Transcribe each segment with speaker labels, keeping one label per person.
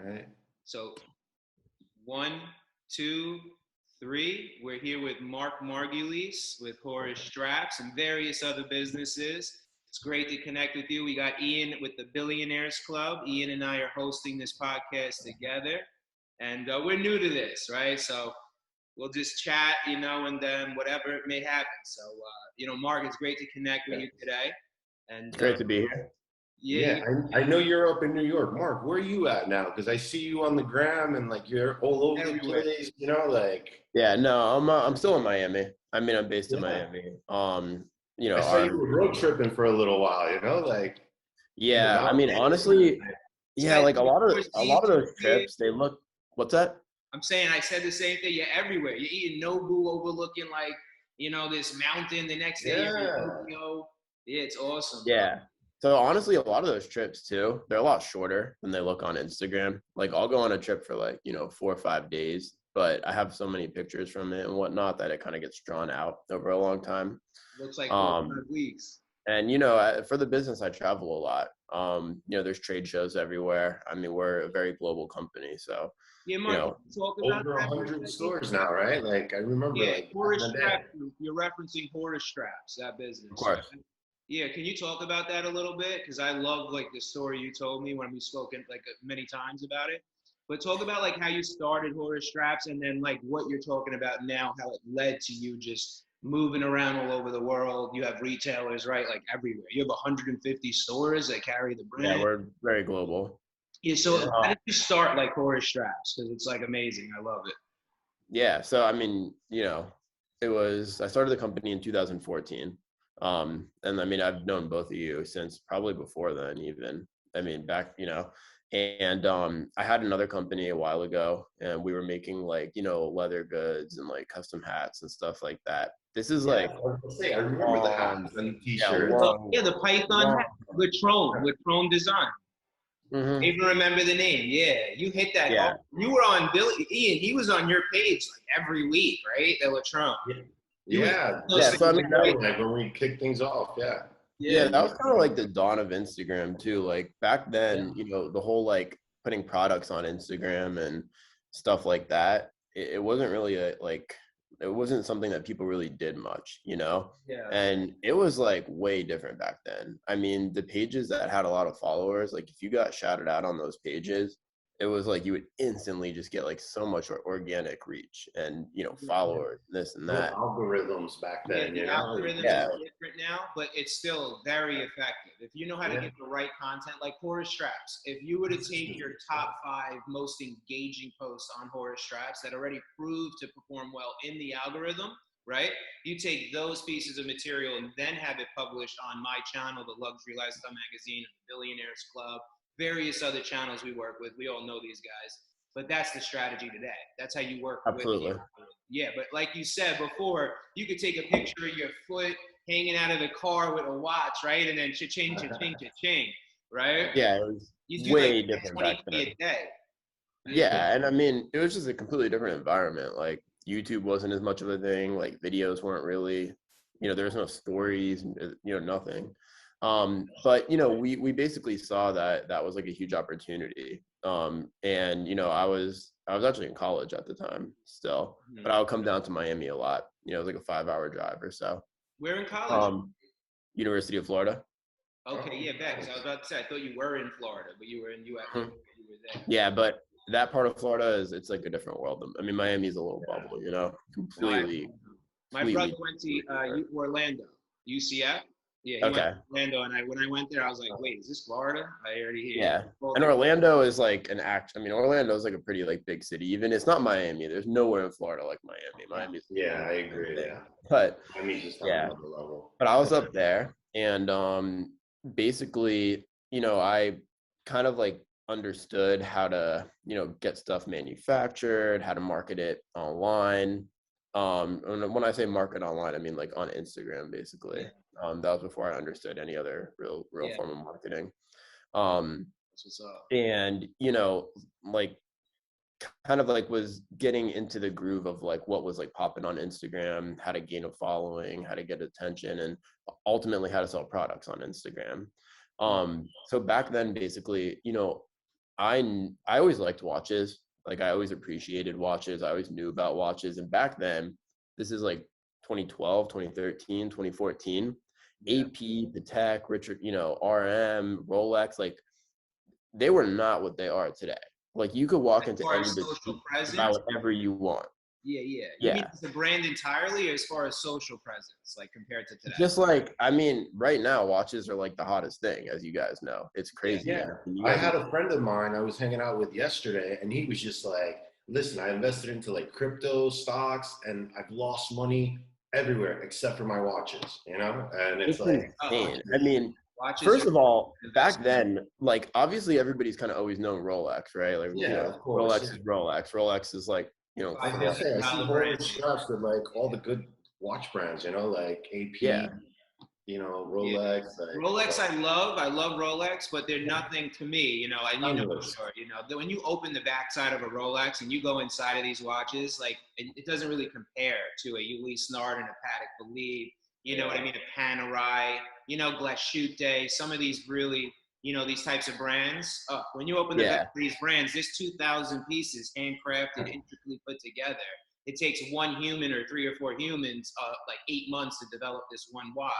Speaker 1: right.
Speaker 2: So 1, 2, 3. We're here with Margulies with Horus Straps and various other businesses. It's great to connect with you. We got Ian with the Billionaires Club. Ian and I are hosting this podcast together, and we're new to this, right? So we'll just chat, and then whatever it may happen. So, Mark, it's great to connect with you today. And
Speaker 3: It's great to be here.
Speaker 1: Yeah, I know you're up in New York. Mark, where are you at now? Because I see you on the gram and like you're all over the place,
Speaker 3: Yeah, no, I'm still in Miami. I mean, I'm based in Miami.
Speaker 1: I saw you were road tripping for a little while,
Speaker 3: Yeah, I mean, honestly, yeah, like a lot of those trips, they look. What's that?
Speaker 2: I'm saying I said the same thing. You're everywhere. You're eating Nobu overlooking this mountain. The next day you're in Tokyo. Yeah, it's awesome.
Speaker 3: Yeah. So honestly, a lot of those trips too, they're a lot shorter than they look on Instagram. Like I'll go on a trip for 4 or 5 days, but I have so many pictures from it and whatnot that it kind of gets drawn out over a long time.
Speaker 2: Looks like 5 weeks.
Speaker 3: And for the business, I travel a lot. There's trade shows everywhere. I mean, we're a very global company, so.
Speaker 2: Yeah, Mark, talk about
Speaker 1: over 100 stores now, right? Like I remember.
Speaker 2: Yeah, Horus Straps. You're referencing Horus Straps, that business.
Speaker 3: Of course.
Speaker 2: Right? Yeah, can you talk about that a little bit? Because I love the story you told me when we spoken many times about it. But talk about how you started Horus Straps and then what you're talking about now, how it led to you just moving around all over the world. You have retailers, right? Everywhere. You have 150 stores that carry the brand.
Speaker 3: Yeah, we're very global.
Speaker 2: Yeah, so how did you start Horus Straps? Because it's amazing. I love it.
Speaker 3: Yeah, so I mean, I started the company in 2014. And I mean, I've known both of you since probably before then, even. I mean, back, and I had another company a while ago and we were making leather goods and custom hats and stuff like that. This is
Speaker 1: I remember the hats and the t-shirts.
Speaker 2: The Python hat with Chrome design.
Speaker 3: Mm-hmm.
Speaker 2: I even remember the name. Yeah, you hit that.
Speaker 3: Yeah.
Speaker 2: You were on Ian. He was on your page every week, right? That was Trump.
Speaker 1: Yeah.
Speaker 3: So I mean,
Speaker 1: when we kicked things off,
Speaker 3: yeah, that was kind of the dawn of Instagram too. Back then, the whole putting products on Instagram and stuff like that. It wasn't really it wasn't something that people really did much,
Speaker 2: Yeah.
Speaker 3: And it was way different back then. I mean, the pages that had a lot of followers, if you got shouted out on those pages, it was you would instantly just get so much organic reach and followers, this and that.
Speaker 1: Algorithms back then,
Speaker 2: the algorithms are different now, but it's still very effective if you know how to get the right content. Like Horus Straps, if you were to take your top 5 most engaging posts on Horus Straps that already proved to perform well in the algorithm, right? You take those pieces of material and then have it published on my channel, the Luxury Lifestyle Magazine, the Billionaires Club, various other channels we work with. We all know these guys, but that's the strategy today. That's how you work.
Speaker 3: Absolutely.
Speaker 2: With yeah, but like you said before, you could take a picture of your foot hanging out of the car with a watch, right? And then cha-ching, right?
Speaker 3: Yeah, it was way different back then.
Speaker 2: A day.
Speaker 3: Yeah, and I mean, it was just a completely different environment. YouTube wasn't as much of a thing. Videos weren't really, there was no stories, nothing. But we basically saw that was a huge opportunity. And I was actually in college at the time still, but I would come down to Miami a lot. It was a 5-hour drive or so.
Speaker 2: Where in college?
Speaker 3: University of Florida.
Speaker 2: Okay, yeah, because I was about to say I thought you were in Florida, but you were in US. You were there.
Speaker 3: Yeah, but that part of Florida is a different world. I mean, Miami's a little bubble, completely.
Speaker 2: My brother went to Orlando, UCF. Yeah, he went to Orlando, and when I went there, I was like, wait, is this Florida? I already hear.
Speaker 3: Yeah, and Orlando is Orlando is a pretty big city. Even it's not Miami. There's nowhere in Florida like Miami. Miami's
Speaker 1: I agree. Yeah,
Speaker 3: but
Speaker 1: Miami's just on another level.
Speaker 3: But I was up there, and basically, I kind of understood how to get stuff manufactured, how to market it online. And when I say market online, I mean on Instagram, basically. That was before I understood any other real form of marketing.
Speaker 2: That's what's up.
Speaker 3: And kind of was getting into the groove of what was popping on Instagram, how to gain a following, how to get attention, and ultimately how to sell products on Instagram. So back then, basically, I always liked watches. Like I always appreciated watches. I always knew about watches. And back then, this is like 2012, 2013, 2014,
Speaker 2: Yeah.
Speaker 3: AP, Patek, Richard, RM, Rolex, like they were not what they are today. Like you could walk
Speaker 2: As
Speaker 3: into
Speaker 2: far
Speaker 3: any
Speaker 2: as social
Speaker 3: boutique and buy
Speaker 2: presence,
Speaker 3: whatever you want.
Speaker 2: yeah, yeah. You mean
Speaker 3: Yeah.
Speaker 2: as the brand entirely, or as far as social presence, like compared to today?
Speaker 3: Just like, I mean, right now watches are like the hottest thing, as you guys know. It's
Speaker 2: Yeah.
Speaker 3: crazy.
Speaker 1: Yeah,
Speaker 3: And you
Speaker 1: I
Speaker 3: guys
Speaker 1: had
Speaker 3: know.
Speaker 1: a friend of mine I was hanging out with yesterday, and he was just like, "Listen, I invested into like crypto stocks, and I've lost money everywhere except for my watches." And it's
Speaker 3: It's
Speaker 1: like,
Speaker 2: Oh,
Speaker 3: insane. I mean,
Speaker 2: watches are
Speaker 3: first of all, back
Speaker 2: investment.
Speaker 3: then, like obviously everybody's kind of always known Rolex, right? Like,
Speaker 1: yeah, of course.
Speaker 3: Rolex is Rolex. Rolex is like,
Speaker 1: I was
Speaker 2: $5
Speaker 1: gonna
Speaker 3: phenomenal.
Speaker 1: say, I
Speaker 2: billion
Speaker 1: see
Speaker 2: brand.
Speaker 1: Horus straps with like all the good watch brands, like
Speaker 3: Yeah.
Speaker 1: AP,
Speaker 2: Yeah.
Speaker 1: Rolex, like,
Speaker 2: Rolex,
Speaker 1: but
Speaker 2: I love Rolex, but they're nothing to me. And for
Speaker 1: timeless.
Speaker 2: sure, that when you open the backside of a Rolex and you go inside of these watches, like it doesn't really compare to a Ulysse Nard and a Patek Philippe. You know what I
Speaker 1: Yeah,
Speaker 2: mean? A Panerai, Glashute, some of these really, these types of brands. When you open the back
Speaker 3: Yeah.
Speaker 2: of these brands, there's 2,000 pieces handcrafted, intricately put together. It takes one human or three or four humans, like 8 months to develop this one watch.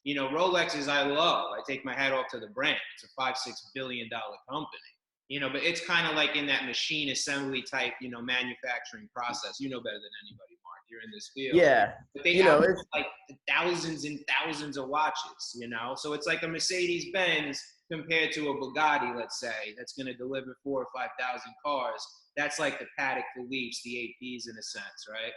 Speaker 2: Rolexes I love. I take my hat off to the brand. It's a $5-6 billion company. But it's kind of like in that machine assembly type, manufacturing process. You know better than anybody, Mark. You're in this field.
Speaker 3: Yeah.
Speaker 2: But they
Speaker 3: You
Speaker 2: have
Speaker 3: know, it's
Speaker 2: like thousands and thousands of watches, So it's like a Mercedes Benz compared to a Bugatti, let's say, that's going to deliver 4,000 or 5,000 cars. That's like the Patek Philippe's, the APs in a sense, right?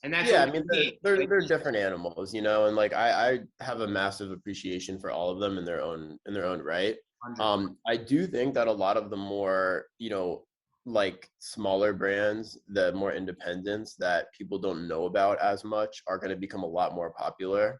Speaker 2: And that's
Speaker 3: yeah,
Speaker 2: what
Speaker 3: I mean
Speaker 2: we need.
Speaker 3: they're different animals, and like I have a massive appreciation for all of them in their own right.
Speaker 2: 100%.
Speaker 3: I do think that a lot of the more, like smaller brands, the more independents that people don't know about as much are going to become a lot more popular.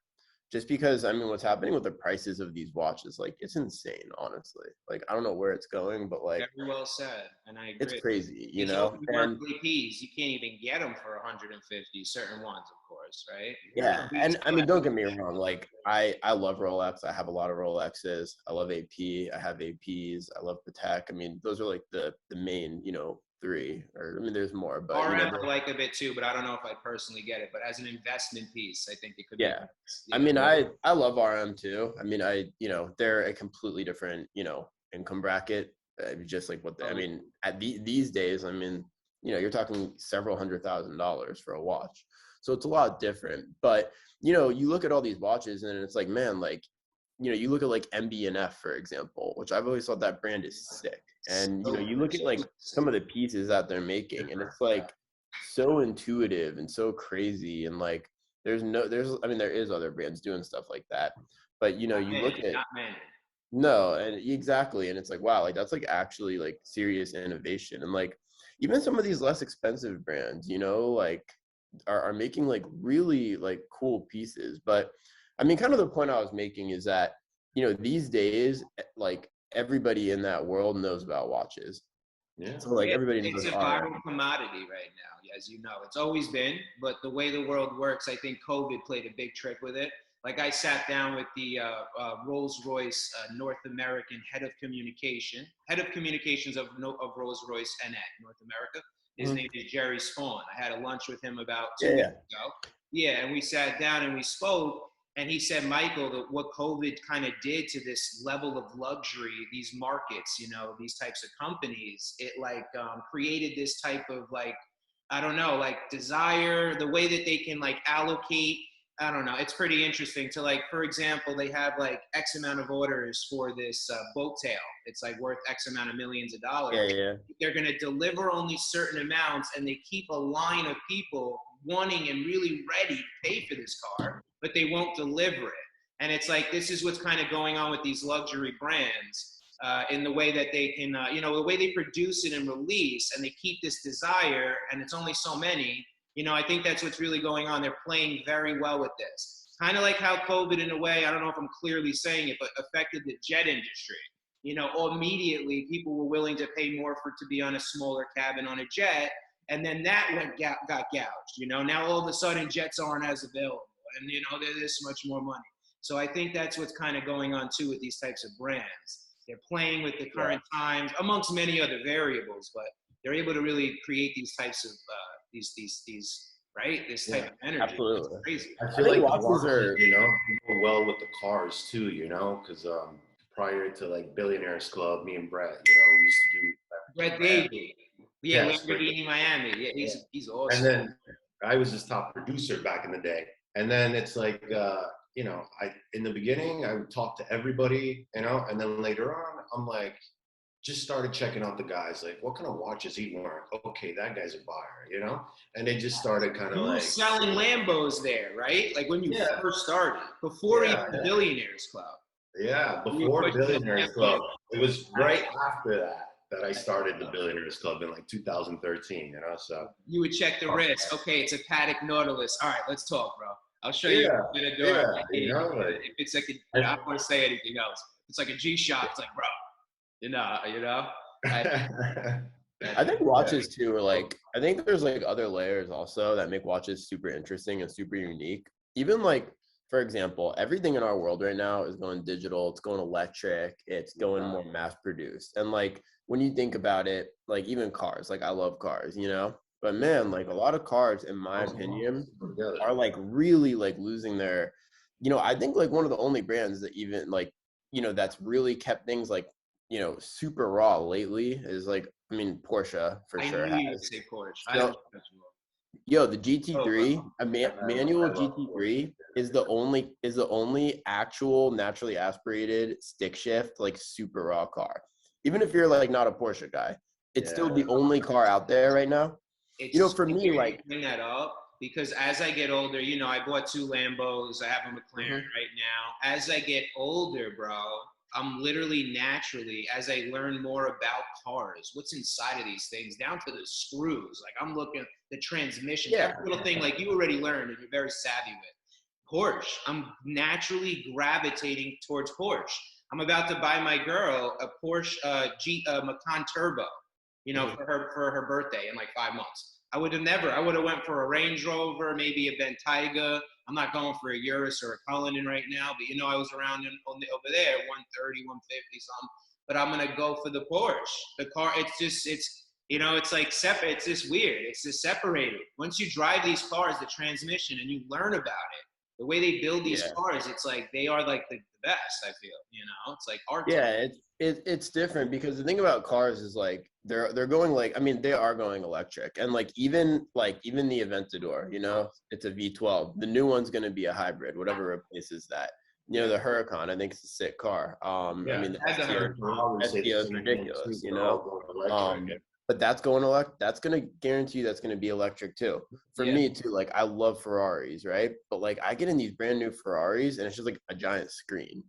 Speaker 3: Just because, I mean, what's happening with the prices of these watches, like it's insane, honestly. Like I don't know where it's going, but like
Speaker 2: Very well said, and I
Speaker 3: it's
Speaker 2: agree.
Speaker 3: crazy,
Speaker 2: These old
Speaker 3: And
Speaker 2: Margulies, you can't even get them for 150. Certain ones, of course, right?
Speaker 3: yeah,
Speaker 2: These
Speaker 3: and I mean, don't get me wrong. Like, I love Rolex. I have a lot of Rolexes. I love AP. I have APs. I love Patek. I mean, those are like the main, three. Or I mean, there's more, but
Speaker 2: RM I like a bit too, but I don't know if I personally get it. But as an investment piece, I think it could be
Speaker 3: yeah.
Speaker 2: nice.
Speaker 3: I
Speaker 2: Yeah.
Speaker 3: mean, I love RM too. I mean, they're a completely different, income bracket. Just like I mean, at these days, I mean, you're talking several $100,000 for a watch. So it's a lot different. But, you look at all these watches and it's like, man, like, you look at like MB&F, for example, which I've always thought that brand is sick. And,
Speaker 2: So
Speaker 3: you look at like some of the pieces that they're making and it's like so intuitive and so crazy. And like, I mean, there is other brands doing stuff like that. But, you look at,
Speaker 2: not many.
Speaker 3: no, and exactly. And it's like, wow, like that's like actually like serious innovation. And like, even some of these less expensive brands, like are making like really like cool pieces. But I mean, kind of the point I was making is that, these days, like everybody in that world knows about watches.
Speaker 1: Yeah.
Speaker 3: So like everybody
Speaker 2: It's
Speaker 3: knows
Speaker 2: a
Speaker 3: RM.
Speaker 2: viral commodity right now, as you know. It's always been, but the way the world works, I think COVID played a big trick with it. Like I sat down with the Rolls-Royce North American head of communications of Rolls-Royce NA, North America. His
Speaker 3: Mhm.
Speaker 2: name is Jerry Spawn. I had a lunch with him about
Speaker 3: Yeah,
Speaker 2: 2 weeks
Speaker 3: yeah.
Speaker 2: ago. Yeah, and we sat down and we spoke. And he said, Michael, that what COVID kind of did to this level of luxury, these markets, these types of companies, it like created this type of like, I don't know, like desire, the way that they can like allocate. I don't know. It's pretty interesting to like, for example, they have like X amount of orders for this boat tail. It's like worth X amount of millions of dollars.
Speaker 3: Yeah, yeah.
Speaker 2: They're going to deliver only certain amounts and they keep a line of people wanting and really ready to pay for this car, but they won't deliver it. And it's like, this is what's kind of going on with these luxury brands in the way that they can, the way they produce it and release, and they keep this desire, and it's only so many. I think that's what's really going on. They're playing very well with this. Kind of like how COVID, in a way, I don't know if I'm clearly saying it, but affected the jet industry. Immediately people were willing to pay more to be on a smaller cabin on a jet, and then that got gouged. Now all of a sudden jets aren't as available, and there's so much more money. So I think that's what's kind of going on too with these types of brands. They're playing with the current times, amongst many other variables, but they're able to really create these types of these right? This type of energy.
Speaker 3: Absolutely.
Speaker 2: It's crazy.
Speaker 1: I
Speaker 3: I
Speaker 1: feel
Speaker 3: think
Speaker 1: like the
Speaker 3: watches are,
Speaker 1: watches, go well with the cars too, because prior to like Billionaires Club, me and Brett, we used to do
Speaker 2: Brett David. Yeah,
Speaker 1: Yes,
Speaker 2: Lamborghini Miami. Yeah, he's awesome.
Speaker 1: and then I was his top producer back in the day. And then it's like, I in the beginning I would talk to everybody, and then later on I'm like, just started checking out the guys, like what kind of watches he wearing. Okay, that guy's a buyer, and they just started kind of
Speaker 2: You were
Speaker 1: like
Speaker 2: selling Lambos there, right? Like when you first started, before even the Billionaires Club.
Speaker 1: Yeah, before Billionaires Club. It was right after that I started the Billionaires Club in like 2013, so.
Speaker 2: You would check the wrist. Okay, it's a Patek Nautilus. All right, let's talk, bro. I'll show you what I'm gonna do. If it's like I don't want to say anything else. It's like a G-Shock. It's like, bro,
Speaker 3: I think watches too are like, I think there's like other layers also that make watches super interesting and super unique. Even like, for example, everything in our world right now is going digital, it's going electric, it's going more mass produced. And like, when you think about it, like even cars, like I love cars, but man, like a lot of cars, in my opinion, are like really like losing their, I think like one of the only brands that even like, that's really kept things like, super raw lately is like, I mean, Porsche for sure
Speaker 2: I knew
Speaker 3: has.
Speaker 2: you'd say Porsche.
Speaker 3: The GT3, manual GT3 is the only actual naturally aspirated stick shift, like super raw car. Even if you're like not a Porsche guy, it's still the only car out there right now. For me, like
Speaker 2: bring that up because as I get older, I bought 2 Lambos. I have a McLaren right now. As I get older, bro, I'm literally naturally, as I learn more about cars, what's inside of these things, down to the screws. Like I'm looking at the transmission, every little thing like you already learned and you're very savvy with. Porsche, I'm naturally gravitating towards Porsche. I'm about to buy my girl a Porsche Macan Turbo, for her birthday in like 5 months. I would have went for a Range Rover, maybe a Bentayga. I'm not going for a Urus or a Cullinan right now, but I was around over there, 130, 150 something. But I'm gonna go for the Porsche. The car, it's like separate. It's just weird. It's just separated. Once you drive these cars, the transmission, and you learn about it, the way they build these cars, it's like they are like the best. I feel, it's like art.
Speaker 3: Yeah, it's different because the thing about cars is like they're going like, I mean, they are going electric, and like even the Aventador, it's a V12. The new one's going to be a hybrid, whatever replaces that. The Huracan, I think it's a sick car. I mean, the STO is ridiculous, but that's going that's going to guarantee you that's going to be electric too. For me too, like I love Ferraris, right? But like I get in these brand new Ferraris and it's just like a giant screen.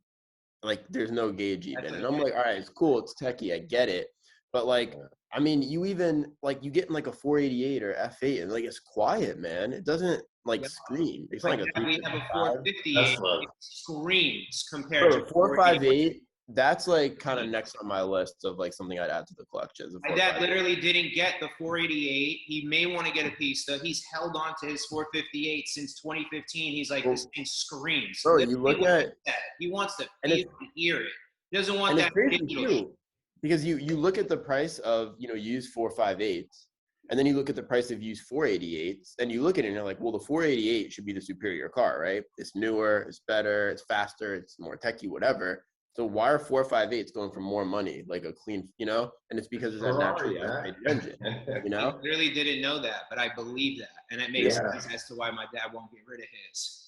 Speaker 3: Like there's no gauge even. And I'm like, all right, it's cool, it's techie, I get it. But like, I mean, you even like you get in like a 488 or F8 and like it's quiet, man. It doesn't like scream. It's like
Speaker 2: we have a 458. It screams compared to
Speaker 3: 458. That's like kind of next on my list of like something I'd add to the collection.
Speaker 2: My dad literally didn't get the 488. He may want to get a Pista. He's held on to his 458 since 2015. He's like, this thing screams.
Speaker 3: Bro, you look at
Speaker 2: that. He wants to feel and hear it. He doesn't want that
Speaker 3: too, because you look at the price of used 458s, and then you look at the price of used 488s, and you look at it and you're like, well, the 488 should be the superior car, right? It's newer, it's better, it's faster, it's more techy, whatever. So why are 458s going for more money, like a clean, and it's because it's a naturally aspirated engine,
Speaker 2: I really didn't know that, but I believe that, and it makes sense as to why my dad won't get rid of his.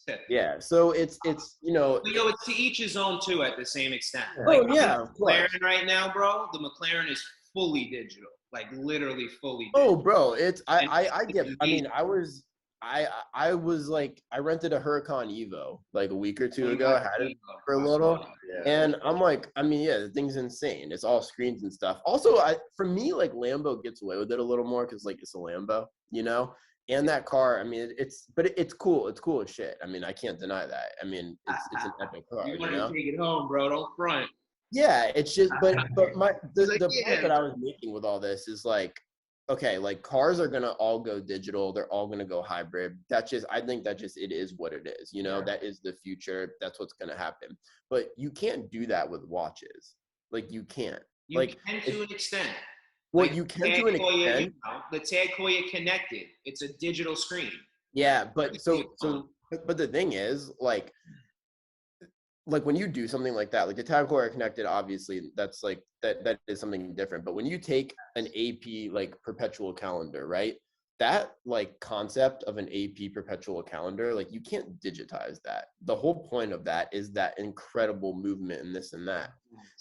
Speaker 3: So it's
Speaker 2: it's to each his own too, at the same extent. McLaren right now, bro. The McLaren is fully digital, like literally fully digital.
Speaker 3: Bro, it's I get. I mean, I was like, I rented a Huracan Evo like a week or two ago. I had it for a little, and I'm like, I mean, the thing's insane. It's all screens and stuff. Also, for me, like Lambo gets away with it a little more because like it's a Lambo, And that car, I mean, it's cool. It's cool as shit. I mean, I can't deny that. I mean, it's an epic car.
Speaker 2: You want to take it home, bro? Don't front.
Speaker 3: Yeah, it's just, but the point that I was making with all this is like, okay, like cars are gonna all go digital. They're all gonna go hybrid. I think that it is what it is. That is the future. That's what's gonna happen. But you can't do that with watches. Like you can't.
Speaker 2: You
Speaker 3: Like
Speaker 2: can to an extent.
Speaker 3: well,
Speaker 2: Like
Speaker 3: you can
Speaker 2: Tag
Speaker 3: to an
Speaker 2: Heuer,
Speaker 3: extent.
Speaker 2: the Tag Heuer Connected. It's a digital screen.
Speaker 3: Yeah, but
Speaker 2: Basically a phone.
Speaker 3: but the thing is, like when you do something like that, like the Tab Core Connected, obviously that's like that is something different. But when you take an AP like perpetual calendar, right? That like concept of an AP perpetual calendar, like you can't digitize that. The whole point of that is that incredible movement and this and that.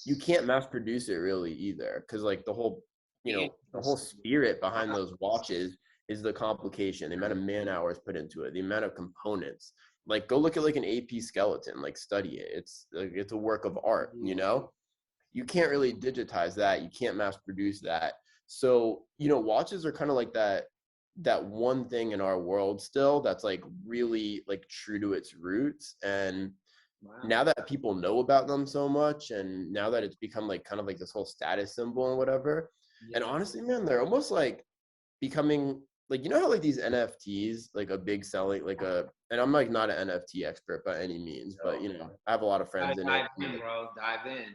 Speaker 3: You can't mass produce it really either, because like the whole, the whole spirit behind those watches is the complication, the amount of man hours put into it, the amount of components. Like go look at like an AP skeleton, like study it. It's a work of art, You can't really digitize that. You can't mass produce that. So, watches are kind of like that one thing in our world still that's like really like true to its roots. And now that people know about them so much, and now that it's become like kind of like this whole status symbol and whatever. And honestly, man, they're almost like becoming like, how like these NFTs, like a big selling, like and I'm like not an NFT expert by any means, but I have a lot of friends in it.
Speaker 2: Dive in, bro. Dive in.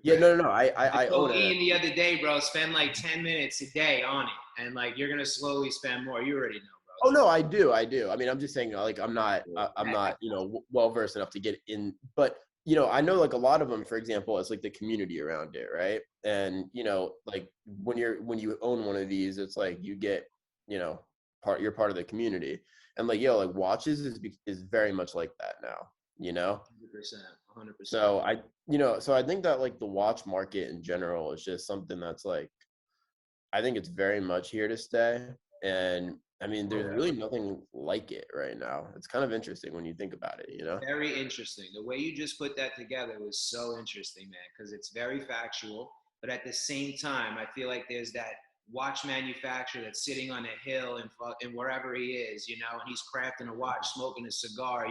Speaker 3: Yeah, no. I
Speaker 2: told
Speaker 3: own
Speaker 2: Ian the other day, bro, spend like 10 minutes a day on it. And like, you're going to slowly spend more. You already know, bro.
Speaker 3: Oh no, I do. I mean, I'm just saying, like, I'm not, well versed enough to get in, but I know like a lot of them, for example, it's like the community around it, right? And like when you own one of these, it's like you get, you're part of the community, and like like watches is very much like that now,
Speaker 2: 100%.
Speaker 3: So I think that like the watch market in general is just something that's like, I think it's very much here to stay. And I mean, there's really nothing like it right now. It's kind of interesting when you think about it,
Speaker 2: Very interesting. The way you just put that together was so interesting, man, because it's very factual. But at the same time, I feel like there's that watch manufacturer that's sitting on a hill and wherever he is, and he's crafting a watch, smoking a cigar.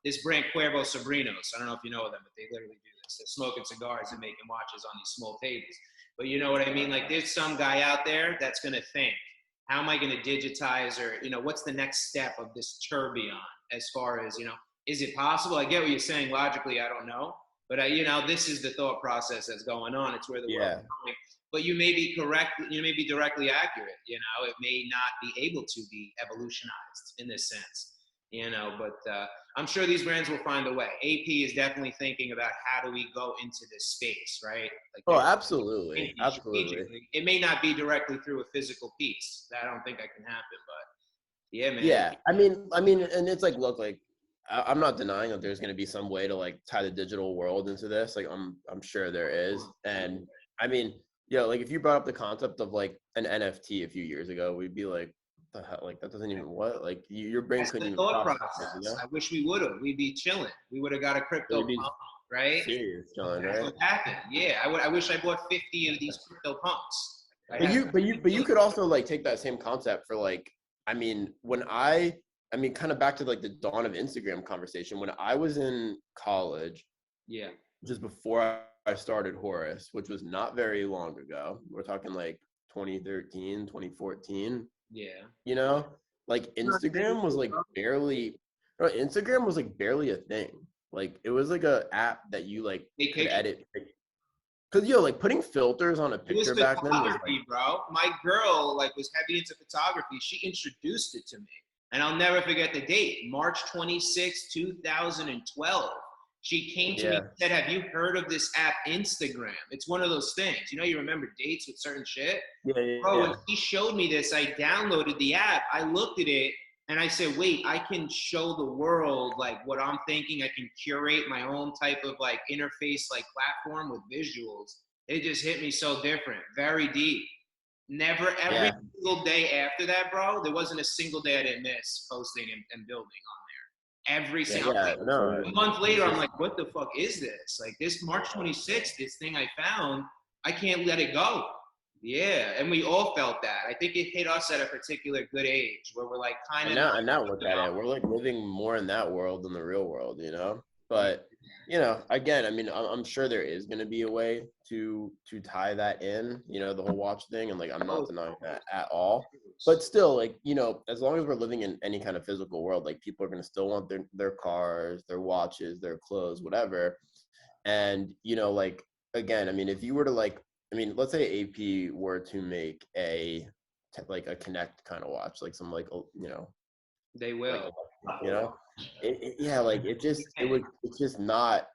Speaker 2: This brand Cuervo Sobrinos. I don't know if you know them, but they literally do this. They're smoking cigars and making watches on these small tables. But you know what I mean? Like there's some guy out there that's going to think, how am I going to digitize, or, what's the next step of this tourbillon as far as, is it possible? I get what you're saying logically. I don't know. But, this is the thought process that's going on. It's where the world's going. But you may be correct. You may be directly accurate. It may not be able to be evolutionized in this sense. But I'm sure these brands will find a way. AP is definitely thinking about how do we go into this space, right? Like,
Speaker 3: oh, absolutely.
Speaker 2: It may not be directly through a physical piece. I don't think that can happen, but yeah, man.
Speaker 3: Yeah, I mean, and it's like, look, like I'm not denying that there's going to be some way to like tie the digital world into this. Like I'm sure there is. And I mean, like if you brought up the concept of like an NFT a few years ago, we'd be like, the hell, like that doesn't even what, your brain
Speaker 2: That's
Speaker 3: couldn't
Speaker 2: the
Speaker 3: even
Speaker 2: thought
Speaker 3: process
Speaker 2: process.
Speaker 3: it,
Speaker 2: I wish we would have. We'd be chilling. We would have got a crypto pump, right?
Speaker 3: Serious, John,
Speaker 2: That's
Speaker 3: right?
Speaker 2: what happened. Yeah, I wish I bought 50 of these crypto pumps.
Speaker 3: But you could also like take that same concept for like, I mean, kind of back to like the dawn of Instagram conversation. When I was in college, just before I started Horus, which was not very long ago. We're talking like 2013, 2014.
Speaker 2: Yeah.
Speaker 3: Like Instagram was like barely a thing. Like it was like a app that you like could edit. Cause like putting filters on a picture back then was like,
Speaker 2: bro. My girl like was heavy into photography. She introduced it to me. And I'll never forget the date, March 26, 2012. She came to me and said, have you heard of this app, Instagram? It's one of those things. You remember dates with certain shit? Bro, when she showed me this, I downloaded the app. I looked at it and I said, wait, I can show the world like what I'm thinking. I can curate my own type of like interface, like platform with visuals. It just hit me so different, very deep. Never, every single day after that, bro, there wasn't a single day I didn't miss posting and building on there. Every single a month later, I'm like, what the fuck is this? Like this March 26th, this thing I found, I can't let it go. Yeah, and we all felt that. I think it hit us at a particular good age where we're like kind of.
Speaker 3: And now look at it, we're like living more in that world than the real world, But again, I mean, I'm sure there is going to be a way to tie that in, the whole watch thing, and like I'm not denying that at all. But still, like as long as we're living in any kind of physical world, like people are going to still want their cars, their watches, their clothes, whatever. And like again, I mean, if you were to like, I mean, let's say AP were to make like a Connect kind of watch, like some like, you know,
Speaker 2: They
Speaker 3: like,
Speaker 2: will.
Speaker 3: you know, yeah, like it's just not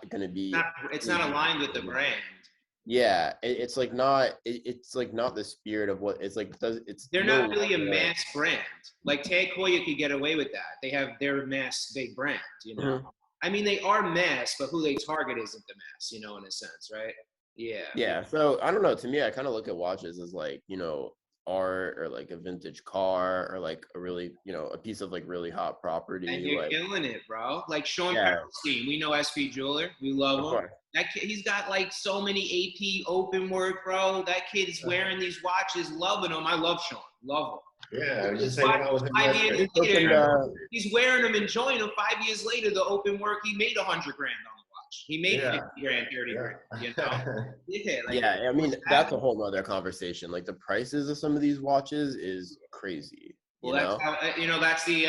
Speaker 3: going to be,
Speaker 2: It's not aligned with the brand.
Speaker 3: yeah, it's like not, it's like not the spirit of what it's like, it's
Speaker 2: They're
Speaker 3: no
Speaker 2: not really a
Speaker 3: longer,
Speaker 2: mass brand. Like Tag Heuer could get away with that. They have their mass big brand, you know.
Speaker 3: Mhm.
Speaker 2: I mean, they are mass, but who they target isn't the mass, you know, in a sense, right? Yeah.
Speaker 3: Yeah, so I don't know. To me, I kind of look at watches as like, you know, art or like a vintage car or like a really, you know, a piece of like really hot
Speaker 2: And
Speaker 3: property.
Speaker 2: you're
Speaker 3: Like,
Speaker 2: killing it, bro. Like Sean
Speaker 3: yeah,
Speaker 2: Perelstein, we know SP Jeweler, we love
Speaker 3: of
Speaker 2: him.
Speaker 3: course.
Speaker 2: That kid, he's got like so many AP open work, bro. That kid's wearing these watches, loving them. I love Sean, love him.
Speaker 1: Yeah, I was just
Speaker 2: Five
Speaker 1: hanging out with him
Speaker 2: 5 years
Speaker 1: yesterday.
Speaker 2: later,
Speaker 3: Opened,
Speaker 2: he's wearing them, enjoying them. 5 years later, the open work, he made $100,000 on the watch. He made
Speaker 1: Yeah.
Speaker 2: 50 grand, 30 grand. You know? Yeah, like
Speaker 3: yeah, I mean,
Speaker 2: what's
Speaker 3: that's a
Speaker 2: happening?
Speaker 3: whole nother conversation. Like the prices of some of these watches is crazy,
Speaker 2: Well,
Speaker 3: you
Speaker 2: that's
Speaker 3: know?
Speaker 2: how that's the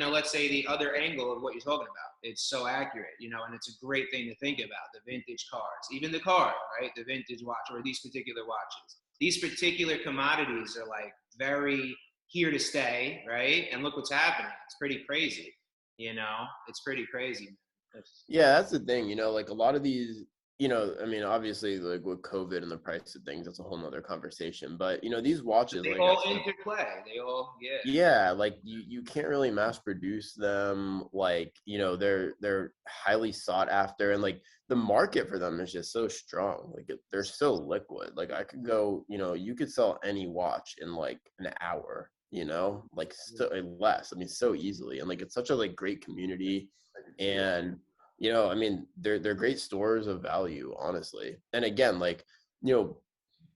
Speaker 2: let's say the other angle of what you're talking about. It's so accurate, and it's a great thing to think about. The vintage cars, even the car, right? The vintage watch or these particular watches. These particular commodities are like very here to stay, right? And look what's happening. It's pretty crazy. It's pretty crazy.
Speaker 3: Yeah, that's the thing, you know, like a lot of these, you know, I mean, obviously like with COVID and the price of things, that's a whole nother conversation. But, you know, these watches,
Speaker 2: They
Speaker 3: like I
Speaker 2: all
Speaker 3: said,
Speaker 2: interplay. They all, yeah.
Speaker 3: yeah, like you can't really mass produce them. Like, you know, they're highly sought after, and like the market for them is just so strong. Like they're so liquid. Like I could go, you know, you could sell any watch in like an hour, you know, like so less. I mean, so easily. And like it's such a like great community, and you know, I mean, they're great stores of value, honestly. And again, like, you know,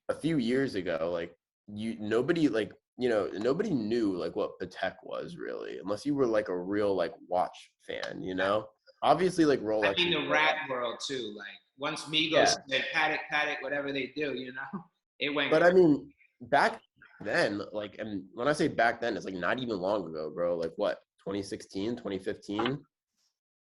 Speaker 3: a few years ago, like nobody like, you know, nobody knew like what Patek was really, unless you were like a real like watch fan, you know. Obviously, like
Speaker 2: I
Speaker 3: Rolex
Speaker 2: mean,
Speaker 3: is
Speaker 2: the rat world too. Like once Migos
Speaker 3: yeah,
Speaker 2: said Paddock, whatever they do, it went.
Speaker 3: but I mean, back then, like, and when I say back then, it's like not even long ago, bro. Like what, 2016, 2015,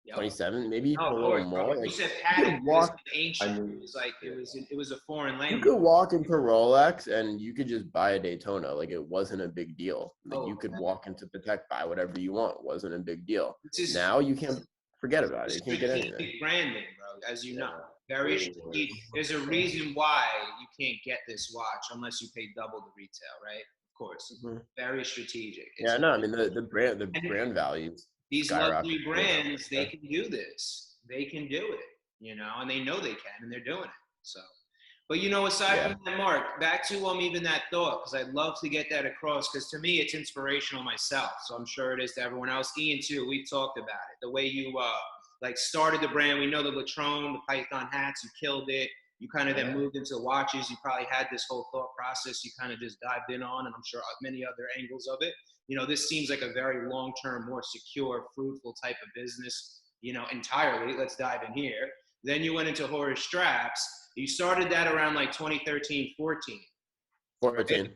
Speaker 2: Yep.
Speaker 3: 27, maybe
Speaker 2: No,
Speaker 3: a
Speaker 2: of
Speaker 3: little
Speaker 2: course, bro.
Speaker 3: more.
Speaker 2: You
Speaker 3: Like
Speaker 2: said
Speaker 3: you
Speaker 2: Paddock.
Speaker 3: could
Speaker 2: It was
Speaker 3: walk,
Speaker 1: I
Speaker 2: ancient.
Speaker 1: mean,
Speaker 2: It was like
Speaker 1: yeah.
Speaker 2: it was a foreign
Speaker 3: you
Speaker 2: language.
Speaker 3: could walk into Rolex and you could just buy a Daytona. Like it wasn't a big deal. Like
Speaker 2: Oh,
Speaker 3: you could walk into Patek, buy whatever you want. It wasn't a big deal.
Speaker 2: this is
Speaker 3: Now you can't forget about it. You can't get anything.
Speaker 2: strategic branding, bro. As you
Speaker 1: Yeah,
Speaker 2: know, very
Speaker 1: really was.
Speaker 2: strategic. There's a reason why you can't get this watch unless you pay double the retail, right? Of course,
Speaker 3: Mhm.
Speaker 2: very strategic.
Speaker 3: Yeah,
Speaker 2: It's
Speaker 3: no, I mean the
Speaker 2: and
Speaker 3: brand values
Speaker 2: these
Speaker 3: skyrocket.
Speaker 2: luxury brands, they can do this. They can do it, and they know they can, and they're doing it. So, but aside
Speaker 3: Yeah,
Speaker 2: from that, Mark, back to even that thought, because I'd love to get that across, because to me it's inspirational myself. So I'm sure it is to everyone else. Ian too. We've talked about it. The way you like started the brand. We know the Latron, the Python hats. You killed it. You kind of then moved into watches. You probably had this whole thought process. You kind of just dived in on, and I'm sure many other angles of it. This seems like a very long-term, more secure, fruitful type of business, entirely. Let's dive in here. Then you went into Horus Straps. You started that around like 2013, 14.
Speaker 3: 14.
Speaker 2: Right?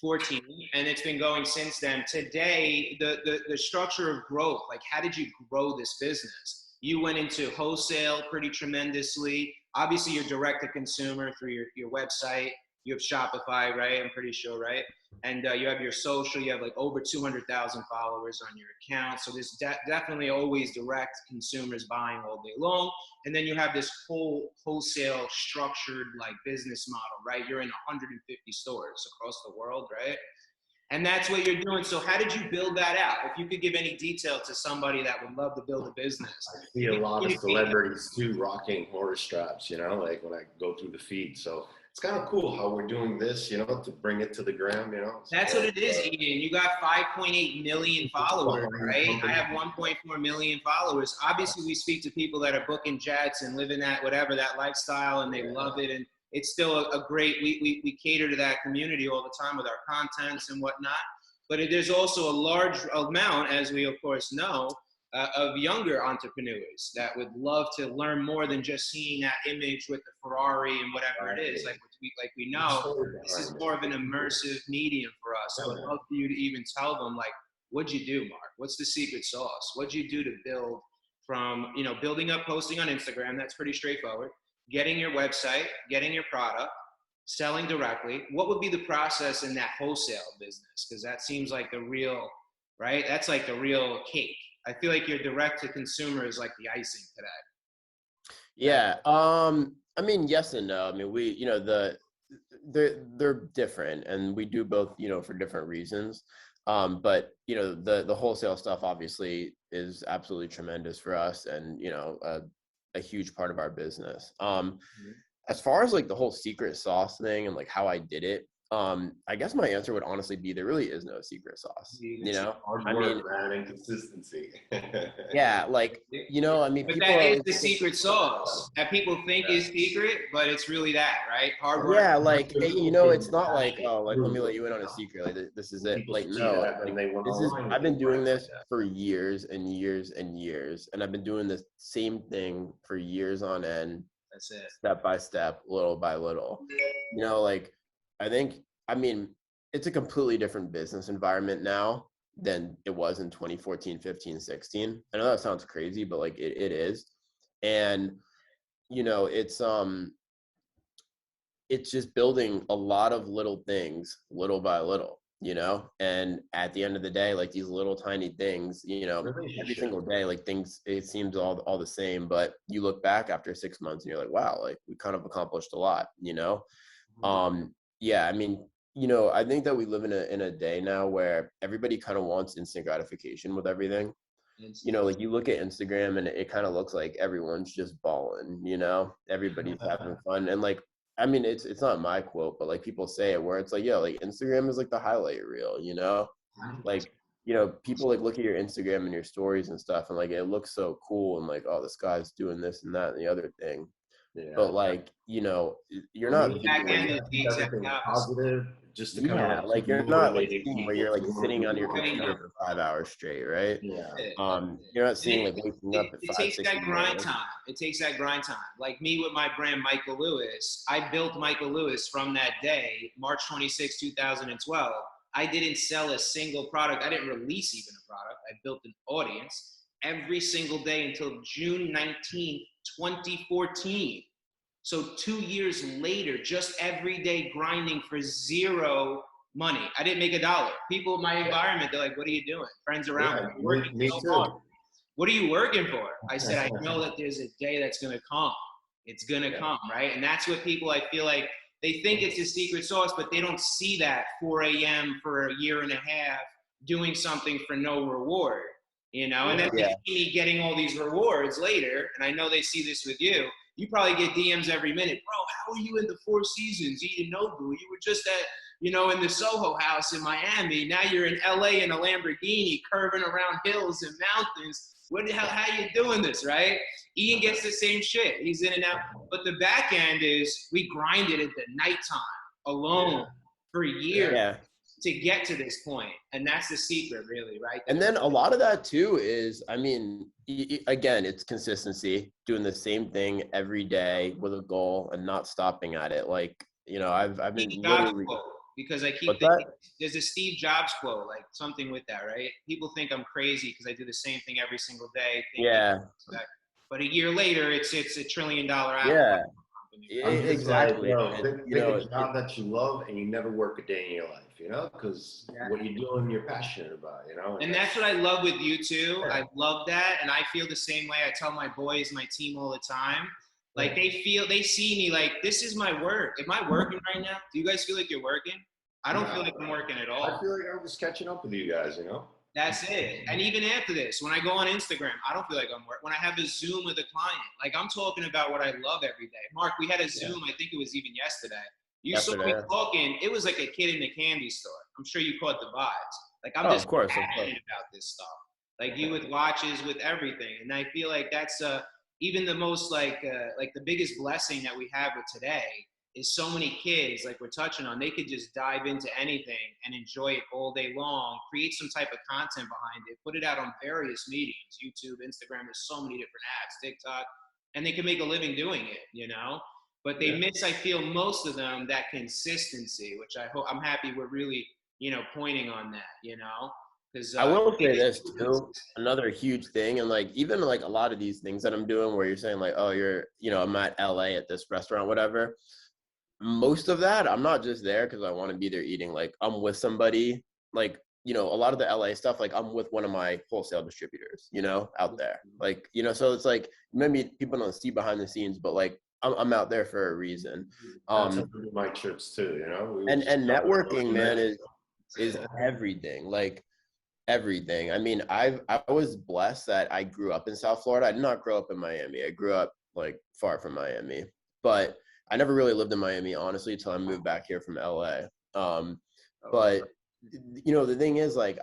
Speaker 2: 14, and it's been going since then. Today, the structure of growth, like how did you grow this business? You went into wholesale pretty tremendously. Obviously, you're direct to consumer through your website. You have Shopify, right? I'm pretty sure, right? And you have your social. You have like over 200,000 followers on your account. So there's definitely always direct consumers buying all day long. And then you have this whole wholesale structured like business model, right? You're in 150 stores across the world, right? And that's what you're doing. So how did you build that out? If you could give any detail to somebody that would love to build a business.
Speaker 1: I see a lot of celebrities too rocking Horus straps, like when I go through the feed. So it's kind of cool how we're doing this, to bring it to the gram,
Speaker 2: That's what it is, Ian. You got 5.8 million followers,
Speaker 1: behind the
Speaker 2: right? I
Speaker 1: company.
Speaker 2: have 1.4 million followers. Obviously, we speak to people that are booking jets and living that lifestyle, and they love it. And it's still a great. We cater to that community all the time with our contents and whatnot. But there's also a large amount, as we of course know, of younger entrepreneurs that would love to learn more than just seeing that image with the Ferrari and whatever it is. Like we know, this is more of an immersive medium for us. I would love for you to even tell them, like, what'd you do, Mark? What's the secret sauce? What'd you do to build from, building up posting on Instagram? That's pretty straightforward. getting your website, getting your product, selling directly. What would be the process in that wholesale business? Because that seems like the real, right? That's like the real cake. I feel like your direct to consumer is like the icing today.
Speaker 3: Yeah. I mean, yes and no. I mean, we, they're different, and we do both, for different reasons. But the wholesale stuff obviously is absolutely tremendous for us, and a huge part of our business. As far as like the whole secret sauce thing and like how I did it, I guess my answer would honestly be there really is no secret sauce.
Speaker 1: Hard
Speaker 3: I
Speaker 1: work,
Speaker 3: mean,
Speaker 1: man, and consistency.
Speaker 3: yeah, like I mean,
Speaker 2: But
Speaker 3: people
Speaker 2: that
Speaker 3: are
Speaker 2: is
Speaker 3: always
Speaker 2: the secret sauce that people think is secret, but it's really that, right? Hard work.
Speaker 3: yeah, like it's not like, oh, like let me let you in on a secret, like this is it.
Speaker 1: People
Speaker 3: Like
Speaker 1: see
Speaker 3: no,
Speaker 1: that,
Speaker 3: like
Speaker 1: and they went
Speaker 3: this is
Speaker 1: online.
Speaker 3: I've been doing this for years and years and years, and I've been doing the same thing for years on end.
Speaker 2: That's it.
Speaker 3: Step by step, little by little. Like I mean, it's a completely different business environment now than it was in 2014, 15, 16. I know that sounds crazy, but like it is. And it's just building a lot of little things little by little, and at the end of the day, like these little tiny things, every single day, like things, it seems all the same, but you look back after 6 months and you're like, wow, like we kind of accomplished a lot. Yeah, I mean, I think that we live in a day now where everybody kind of wants instant gratification with everything. Like you look at Instagram and it kind of looks like everyone's just balling, everybody's having fun. And like, I mean, it's not my quote, but like people say it where it's like, yeah, like Instagram is like the highlight reel, like, people like look at your Instagram and your stories and stuff, and like, it looks so cool. And like, oh, this guy's doing this and that and the other thing.
Speaker 1: Yeah.
Speaker 3: But like, you're
Speaker 2: Well,
Speaker 3: not
Speaker 2: back end
Speaker 3: videoing.
Speaker 2: is the exact
Speaker 1: Everything
Speaker 2: opposite.
Speaker 1: positive, just to kind
Speaker 3: Yeah,
Speaker 1: of
Speaker 3: like you're not like seeing where you're like sitting on your
Speaker 2: Right.
Speaker 3: computer for 5 hours straight, right?
Speaker 1: Yeah.
Speaker 3: You're not seeing like waking up at
Speaker 2: It
Speaker 3: 5,
Speaker 2: takes
Speaker 3: 6
Speaker 2: that
Speaker 3: in the
Speaker 2: grind
Speaker 3: morning.
Speaker 2: time. It takes that grind time. Like me with my brand, Michael Lewis, I built Michael Lewis from that day, March 26, 2012. I didn't sell a single product. I didn't release even a product. I built an audience every single day until June 19th, 2014. So 2 years later, just every day grinding for zero money. I didn't make $1. People in my environment, they're like, what are you doing? Friends around me, working
Speaker 1: me
Speaker 2: so
Speaker 1: too.
Speaker 2: hard. What are you working for? I said, I know that there's a day that's going to come. It's going to come, right? And that's what people, I feel like, they think it's a secret sauce, but they don't see that 4 a.m. for a year and a half doing something for no reward, And then they see me getting all these rewards later, and I know they see this with you. You probably get DMs every minute. Bro, how are you in the Four Seasons eating Nobu? You were just at, in the Soho House in Miami. Now you're in LA in a Lamborghini curving around hills and mountains. How you doing this, right? Ian gets the same shit. He's in and out. But the back end is we grinded at the nighttime alone for years to get to this point. And that's the secret, really, right?
Speaker 3: And then a lot of that too is, I mean, again, it's consistency, doing the same thing every day with a goal and not stopping at it. Like, I've been literally,
Speaker 2: because I keep thinking there's a Steve Jobs quote, like something with that, right? People think I'm crazy because I do the same thing every single day. But a year later, it's $1 trillion Apple.
Speaker 3: Yeah, exactly.
Speaker 1: Like, pick a job that you love and you never work a day in your life, because what you're doing, you're passionate about,
Speaker 2: And that's what I love with you too. I love that. And I feel the same way. I tell my boys, my team all the time. Like they see me like, this is my work. Am I working right now? Do you guys feel like you're working? I don't feel like I'm working at all.
Speaker 1: I feel like I'm just catching up with you guys,
Speaker 2: That's it. And even after this, when I go on Instagram, I don't feel like I'm working. When I have a Zoom with a client, like I'm talking about what I love every day. Mark, we had a Zoom, I think it was even yesterday. You saw me talking, it was like a kid in a candy store. I'm sure you caught the vibes. Like I'm just passionate about this stuff. Like you with watches, with everything. And I feel like that's even the most like the biggest blessing that we have with today is so many kids, like we're touching on, they could just dive into anything and enjoy it all day long, create some type of content behind it, put it out on various mediums, YouTube, Instagram, there's so many different apps, TikTok, and they can make a living doing it, But they miss, I feel, most of them, that consistency, which I'm happy we're really, pointing on that, Because
Speaker 3: I will say this too, another huge thing, and like even like a lot of these things that I'm doing where you're saying like, oh, I'm at LA at this restaurant, whatever. Most of that, I'm not just there because I want to be there eating. Like I'm with somebody, like, a lot of the LA stuff, like I'm with one of my wholesale distributors, out there. Like, so it's like maybe people don't see behind the scenes, but like I'm out there for a reason.
Speaker 1: That's my trips too,
Speaker 3: And networking, man, is everything. Like everything. I mean, I was blessed that I grew up in South Florida. I did not grow up in Miami. I grew up like far from Miami, but I never really lived in Miami, honestly, until I moved back here from LA. But the thing is, like,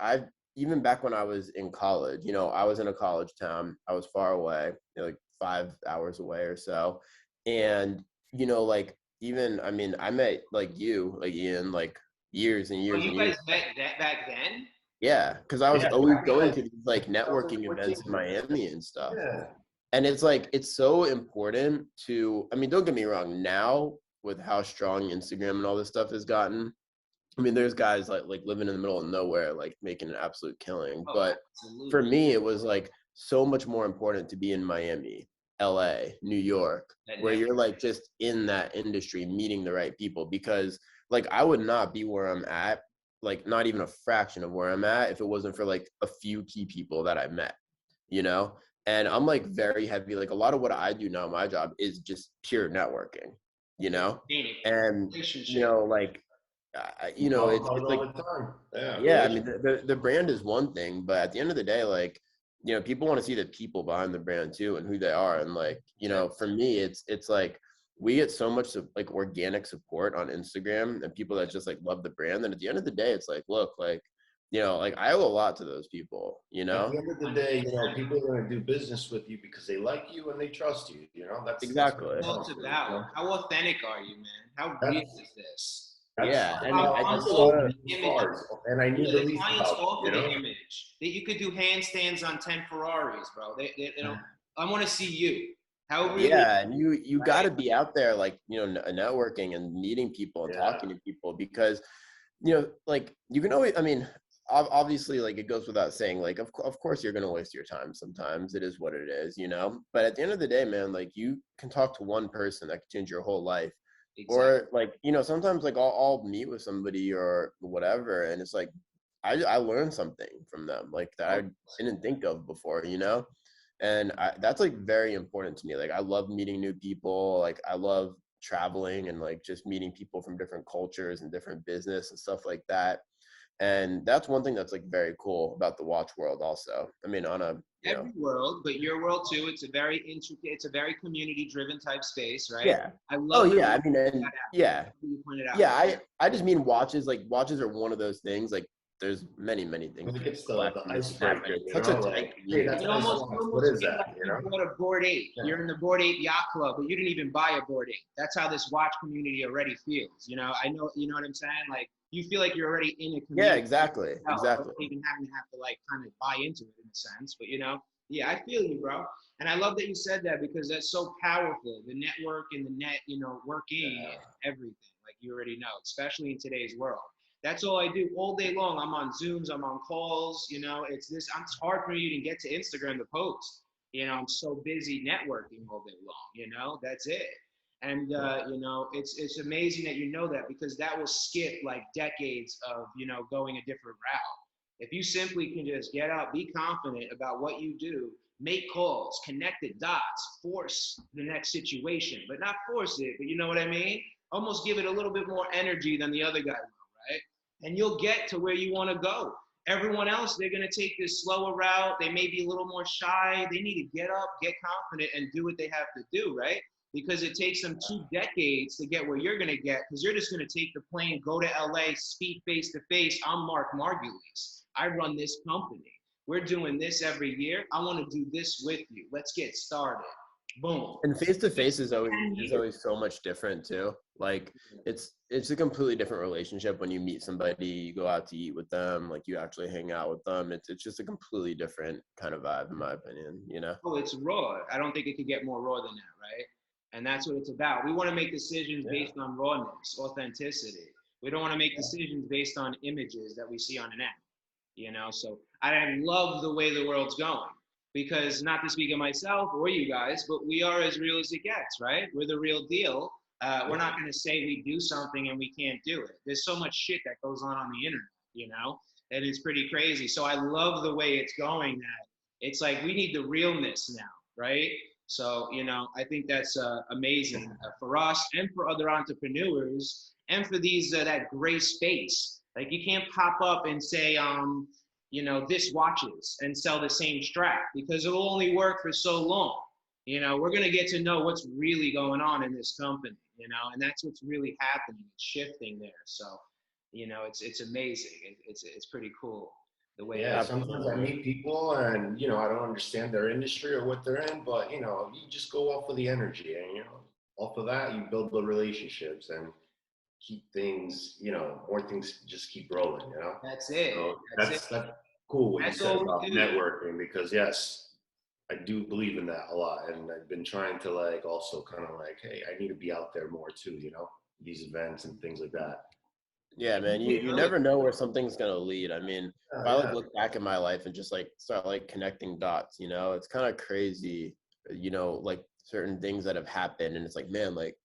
Speaker 3: even back when I was in college, I was in a college town. I was far away, like 5 hours away or so. And, like, even, I mean, I met like you, like Ian, like years and years and
Speaker 2: you
Speaker 3: years.
Speaker 2: guys met that back then?
Speaker 3: Yeah, because I was always going to these like networking events in Miami and stuff.
Speaker 1: Yeah.
Speaker 3: And it's like, it's so important to, I mean, don't get me wrong, now with how strong Instagram and all this stuff has gotten, I mean, there's guys like living in the middle of nowhere, like making an absolute killing. But for me, it was like so much more important to be in Miami, LA, New York, where you're like just in that industry, meeting the right people. Because like I would not be where I'm at, like not even a fraction of where I'm at, if it wasn't for like a few key people that I met, And I'm like very heavy, like a lot of what I do now, my job is just pure networking, and like it's like,
Speaker 1: all the time.
Speaker 3: yeah, I mean, the brand is one thing, but at the end of the day, like, people want to see the people behind the brand too and who they are. And like, for me, it's like we get so much like organic support on Instagram and people that just like love the brand. And at the end of the day, it's like, look, like, like I owe a lot to those people,
Speaker 1: At the end of the day, people are going to do business with you because they like you and they trust you. That's
Speaker 3: exactly.
Speaker 2: That's what it's about. How authentic are you, man? How real is this?
Speaker 3: Yeah, and
Speaker 1: I
Speaker 3: just
Speaker 1: and I need the
Speaker 2: clients offer the image that you could do handstands on 10 Ferraris, bro. I want to see you. How real?
Speaker 3: Yeah, and you got to be out there, like networking and meeting people and talking to people, because like you can always, I mean, obviously, like it goes without saying, like of course you're gonna waste your time sometimes. It is what it is, But at the end of the day, man, like you can talk to one person that can change your whole life. Exactly. Or like, sometimes like I'll meet with somebody or whatever, and it's like I learned something from them like that I didn't think of before, and that's like very important to me. Like I love meeting new people. Like I love traveling and like just meeting people from different cultures and different business and stuff like that. And that's one thing that's like very cool about the watch world also. I mean, on a
Speaker 2: every world, but your world too. It's a very intricate, it's a very community driven type space, right?
Speaker 3: Yeah.
Speaker 2: I love
Speaker 3: I mean, and yeah.
Speaker 2: You pointed out.
Speaker 3: Yeah, I just mean watches. Like watches are one of those things. Like there's many things.
Speaker 1: It's the icebreaker.
Speaker 3: Such a tight community.
Speaker 1: What is that?
Speaker 2: You bought a Bored Ape. Yeah. You're in the Bored Ape Yacht Club, but you didn't even buy a Bored Ape. That's how this watch community already feels. I know, you know what I'm saying? Like you feel like you're already in a community.
Speaker 3: Yeah, exactly. Exactly.
Speaker 2: Even having to have to like kind of buy into it in a sense, but yeah, I feel you, bro. And I love that you said that because that's so powerful. The network and the net, working everything, like you already know, especially in today's world. That's all I do all day long. I'm on Zooms, I'm on calls, it's hard for me to get to Instagram to post. I'm so busy networking all day long, that's it. And, it's amazing that you know that because that will skip like decades of, going a different route. If you simply can just get out, be confident about what you do, make calls, connect the dots, force the next situation, but not force it, but you know what I mean? Almost give it a little bit more energy than the other guy will, right? And you'll get to where you want to go. Everyone else, they're going to take this slower route. They may be a little more shy. They need to get up, get confident, and do what they have to do, right? Because it takes them 2 decades to get where you're going to get, because you're just going to take the plane, go to LA, speak face to face. I'm Mark Margulies. I run this company. We're doing this every year. I want to do this with you. Let's get started. Boom.
Speaker 3: And face to face is always so much different too. Like it's a completely different relationship when you meet somebody, you go out to eat with them, like you actually hang out with them. It's just a completely different kind of vibe, in my opinion.
Speaker 2: Oh, it's raw. I don't think it could get more raw than that, right? And that's what it's about. We want to make decisions based on rawness, authenticity. We don't want to make decisions based on images that we see on an app. you know? So I love the way the world's going, because not to speak of myself or you guys, but we are as real as it gets, right? We're the real deal. We're not going to say we do something and we can't do it. There's so much shit that goes on the internet, you know, and it's pretty crazy. So I love the way it's going, that it's like we need the realness now, right? So, you know, I think that's amazing for us and for other entrepreneurs and for these, that gray space. Like you can't pop up and say, you know, this watches and sell the same strap, because it will only work for so long. You know, we're going to get to know what's really going on in this company, you know, and that's what's really happening. It's shifting there. So, you know, it's amazing. It's pretty cool the way.
Speaker 1: Yeah, sometimes I meet people and, you know, I don't understand their industry or what they're in, but, you know, you just go off of the energy and, you know, off of that, you build the relationships and keep things, you know, more things just keep rolling, you know?
Speaker 2: That's it.
Speaker 1: So
Speaker 2: That's
Speaker 1: that's cool what you
Speaker 2: That's
Speaker 1: said
Speaker 2: all
Speaker 1: about
Speaker 2: we do.
Speaker 1: networking, because yes, I do believe in that a lot. And I've been trying to like also kind of like, hey, I need to be out there more too, you know, these events and things like that.
Speaker 3: Yeah, man, you never know where something's gonna lead. I mean, if I like
Speaker 1: Yeah.
Speaker 3: look back at my life and just like start like connecting dots, you know, it's kind of crazy, you know, like certain things that have happened, and it's like, man, like